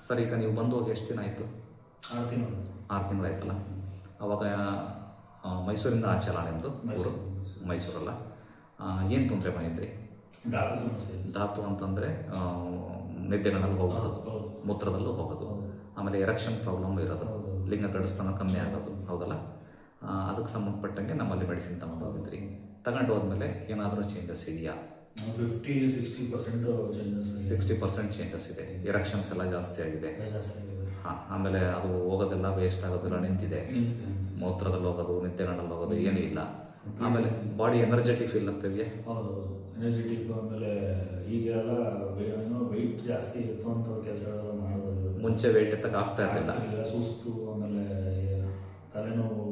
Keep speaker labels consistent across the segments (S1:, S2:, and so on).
S1: Sir ಈಗ ನೀವು ಬಂದು ಹೋಗಿ ಎಷ್ಟು ದಿನ ಆಯಿತು?
S2: 6 ತಿಂಗಳು.
S1: 6 ತಿಂಗಳಾಯ್ತಲ್ಲ. ಅವಾಗ ಮೈಸೂರಿಂದ ಆಚೆಲ್ಲ ನಿಮ್ಮದು ಊರು? ಮೈಸೂರಲ್ಲ. ಏನು ತೊಂದರೆ ಬಂದಿದ್ರಿ?
S2: ಧಾತು ಸಮಸ್ಯೆ.
S1: ಧಾತು ಅಂತಂದರೆ ನಿದ್ದೆಗಳಲ್ಲಿ ಹೋಗೋದು, ಮೂತ್ರದಲ್ಲೂ ಹೋಗೋದು, ಆಮೇಲೆ ಎರೆಕ್ಷನ್ ಪ್ರಾಬ್ಲಮ್ ಇರೋದು, ಲಿಂಗ ಗಡಿಸ್ತಾನ ಕಮ್ಮಿ ಆಗೋದು, ಹೌದಲ್ಲ? ಅದಕ್ಕೆ ಸಂಬಂಧಪಟ್ಟಂಗೆ ನಮ್ಮಲ್ಲಿ ಮೆಡಿಸಿನ್ ತಗೊಂಡು ಹೋಗಿದ್ರಿ. ತಗೊಂಡು ಹೋದ್ಮೇಲೆ ಏನಾದರೂ ಚೇಂಜಸ್ ಇದೆಯಾ? 60% ಚೇಂಜಸ್ ಇದೆ. ಎರೆಕ್ಷನ್ಸ್ ಎಲ್ಲ ಜಾಸ್ತಿ ಆಗಿದೆ. ಹಾಂ, ಆಮೇಲೆ ಅದು ಹೋಗೋದೆಲ್ಲ ವೇಸ್ಟ್ ಆಗೋದೆಲ್ಲ ನಿಂತಿದೆ. ಮೂತ್ರದಲ್ಲಿ ಹೋಗೋದು, ನಿದ್ದೆಗಳಲ್ಲಿ ಹೋಗೋದು ಏನೂ ಇಲ್ಲ. ಆಮೇಲೆ ಬಾಡಿ ಎನರ್ಜೆಟಿಕ್ ಫೀಲ್ ಆಗ್ತಿದೆಯಾ?
S2: ಹೌದು, ಎನರ್ಜೆಟಿಕ್. ಆಮೇಲೆ ಈಗೆಲ್ಲ ಏನೋ ವೆಯ್ಟ್ ಜಾಸ್ತಿ ಇತ್ತು ಅಂತ ಕೆಲಸಗಳೆಲ್ಲ ಮಾಡೋದು.
S1: ಮುಂಚೆ ವೆಯ್ಟ್ ಎತ್ತಕ್ಕೆ ಆಗ್ತಾ ಇರಲಿಲ್ಲ.
S2: ಸುಸ್ತು, ಆಮೇಲೆ ತಲೆನೋವು,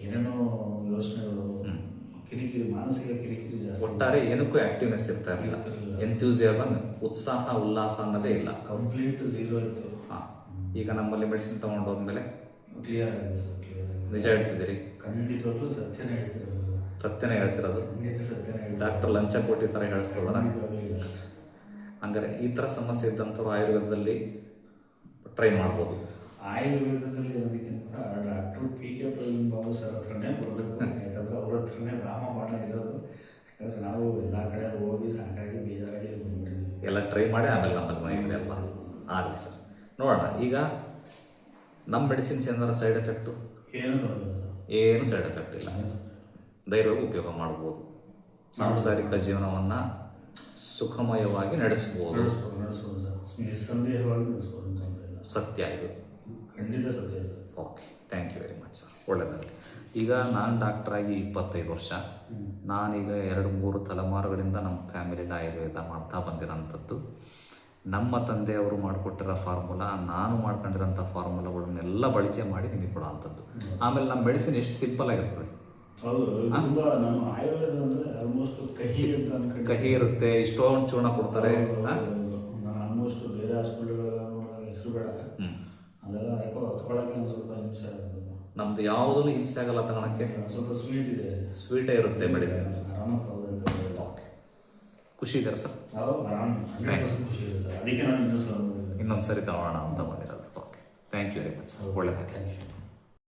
S2: ಏನೇನೋ ಯೋಚನೆಗಳು, ಕಿರಿಕಿರಿ, ಮಾನಸಿಕ ಕಿರಿಕಿರಿ ಜಾಸ್ತಿ.
S1: ಒಟ್ಟಾರೆ ಏನಕ್ಕೂ ಆಕ್ಟಿವ್ನೆಸ್ ಇರ್ತಾ ಇರಲಿಲ್ಲ. ಎಂಥ್ಯೂಸಿಯಾಸಮ್, ಉತ್ಸಾಹ, ಉಲ್ಲಾಸ ಅನ್ನೋದೇ ಇಲ್ಲ.
S2: ಕಂಪ್ಲೀಟ್ ಝೀರೋ ಇತ್ತು.
S1: ಹಾಂ, ಈಗ ನಮ್ಮಲ್ಲಿ ಮೆಡಿಸಿನ್ ತೊಗೊಂಡು ಹೋದ್ಮೇಲೆ
S2: ಕ್ಲಿಯರ್ ಆಗಿದೆ ಸರ್. ಕ್ಲಿಯರ್ ಆಗಿದೆ.
S1: ನಿಜ ಹೇಳ್ತಿದ್ದೀರಿ?
S2: ಖಂಡಿತವಾಗ್ಲೂ ಸತ್ಯನೇ ಹೇಳ್ತಿರೋದು ಸರ್.
S1: ಸತ್ಯನೇ ಹೇಳ್ತಿರೋದು?
S2: ಖಂಡಿತ ಸತ್ಯನೇ ಹೇಳ್ತಿರೋದು.
S1: ಡಾಕ್ಟರ್ ಲಂಚ ಕೊಟ್ಟಿ ಥರ ಹೇಳಿಸ್ತದಲ್ಲ? ಹಂಗಾರೆ ಈ ಥರ ಸಮಸ್ಯೆ ಇದ್ದಂಥವ್ರು ಆಯುರ್ವೇದದಲ್ಲಿ ಟ್ರೈ ಮಾಡ್ಬೋದು.
S2: ಆಯುರ್ವೇದದಲ್ಲಿ ಅನ್ನೋದಕ್ಕಿಂತ doctor PK Praveen Babu sir ಹತ್ರನೇ ಬರಬೇಕು. ಯಾಕಂದ್ರೆ ಅವ್ರ ಹತ್ರನೇ ರಾಮಬಾಣ ಇರೋದು. ಯಾಕಂದ್ರೆ ನಾವು ಎಲ್ಲ ಕಡೆ ಹೋಗಿ ಸಾಕಾಗಿ ಬೇಜಾರಾಗಿ ಬಂದ್ಬಿಟ್ಟಿದ್ವಿ.
S1: ಎಲ್ಲ ಟ್ರೈ ಮಾಡಿ ಆಮೇಲೆ ನಮ್ಮಲ್ಲಿ ಮನೆಯಲ್ಲಿ ಅಲ್ವಾ? ಆಗಲಿ ಸರ್, ನೋಡೋಣ. ಈಗ ನಮ್ಮ ಮೆಡಿಸಿನ್ಸ್ ಏನಾರ ಸೈಡ್ ಎಫೆಕ್ಟು?
S2: ಏನು ತೊಂದರೆ ಸರ್? ಏನು
S1: ಸೈಡ್ ಎಫೆಕ್ಟ್ ಇಲ್ಲ. ಧೈರ್ಯವಾಗಿ ಉಪಯೋಗ ಮಾಡ್ಬೋದು. ಸಾಂಸಾರಿಕ ಜೀವನವನ್ನು ಸುಖಮಯವಾಗಿ ನಡೆಸ್ಬೋದು
S2: ಸರ್. ನಿಸ್ಸಂದೇಹವಾಗಿ ನಡೆಸ್ಬೋದು.
S1: ಸತ್ಯ ಇದು,
S2: ಖಂಡಿತ ಸತ್ಯ sir.
S1: Okay, thank you very much sir. ಒಳ್ಳೆಯದಾಗಲಿ. ಈಗ ನಾನು ಡಾಕ್ಟ್ರಾಗಿ 25 ವರ್ಷ. ನಾನೀಗ 2-3 ತಲೆಮಾರುಗಳಿಂದ ನಮ್ಮ ಫ್ಯಾಮಿಲಿಲಿ ಆಯುರ್ವೇದ ಮಾಡ್ತಾ ಬಂದಿರೋಂಥದ್ದು. ನಮ್ಮ ತಂದೆಯವರು ಮಾಡಿಕೊಟ್ಟಿರೋ ಫಾರ್ಮುಲಾ, ನಾನು ಮಾಡ್ಕೊಂಡಿರೋಂಥ ಫಾರ್ಮುಲಾಗಳನ್ನೆಲ್ಲ ಬಳಕೆ ಮಾಡಿ ನಿಮಗೆ ಕೊಡೋ ಅಂಥದ್ದು. ಆಮೇಲೆ ನಮ್ಮ ಮೆಡಿಸಿನ್ ಎಷ್ಟು ಸಿಂಪಲ್ ಆಗಿರ್ತದೆ.
S2: ಹೌದು, ತುಂಬ ನಾನು ಆಯುರ್ವೇದ ಅಂದರೆ ಆಲ್ಮೋಸ್ಟ್
S1: ಕಹಿ ಇರುತ್ತೆ. ಇಷ್ಟೊಂದು ಚೂರ್ಣ ಕೊಡ್ತಾರೆ.
S2: ನಾನು ಆಲ್ಮೋಸ್ಟ್ ಬೇರೆ ಹಾಸ್ಪಿಟಲ್ಗಳೆಲ್ಲ ಹೆಸರು ಬೇಡ, ಅಲ್ಲೆಲ್ಲ ಯಾಕೋ ತಗೊಳಕ್ಕೆ ಒಂದು ಸ್ವಲ್ಪ ಹಿಂಸೆ ಆಗುತ್ತೆ.
S1: ನಮ್ದು ಯಾವುದೂ ಹಿಂಸೆ ಆಗಲ್ಲ ತಗೊಳಕ್ಕೆ.
S2: ಸ್ವಲ್ಪ ಸ್ವೀಟ್ ಇದೆ,
S1: ಸ್ವೀಟೇ ಇರುತ್ತೆ ಮೆಡಿಸಿನ್ಸ್.
S2: ಆರಾಮಾಗಿ ತಗೋಬೇಕು.
S1: ಓಕೆ, ಖುಷಿ ಇದೆ ಸರ್?
S2: ನಾವು ಆರಾಮ್ 100% ಖುಷಿ ಇದೆ ಸರ್. ಅದಕ್ಕೆ ನಾನು ಇನ್ನೊಂದು ಸರಿ
S1: ತಗೊಳ್ಳೋಣ ಅಂತ ಬಂದಿರೋದು. Okay, thank you very much sir. ಒಳ್ಳೆಯದಾಗಲಿ.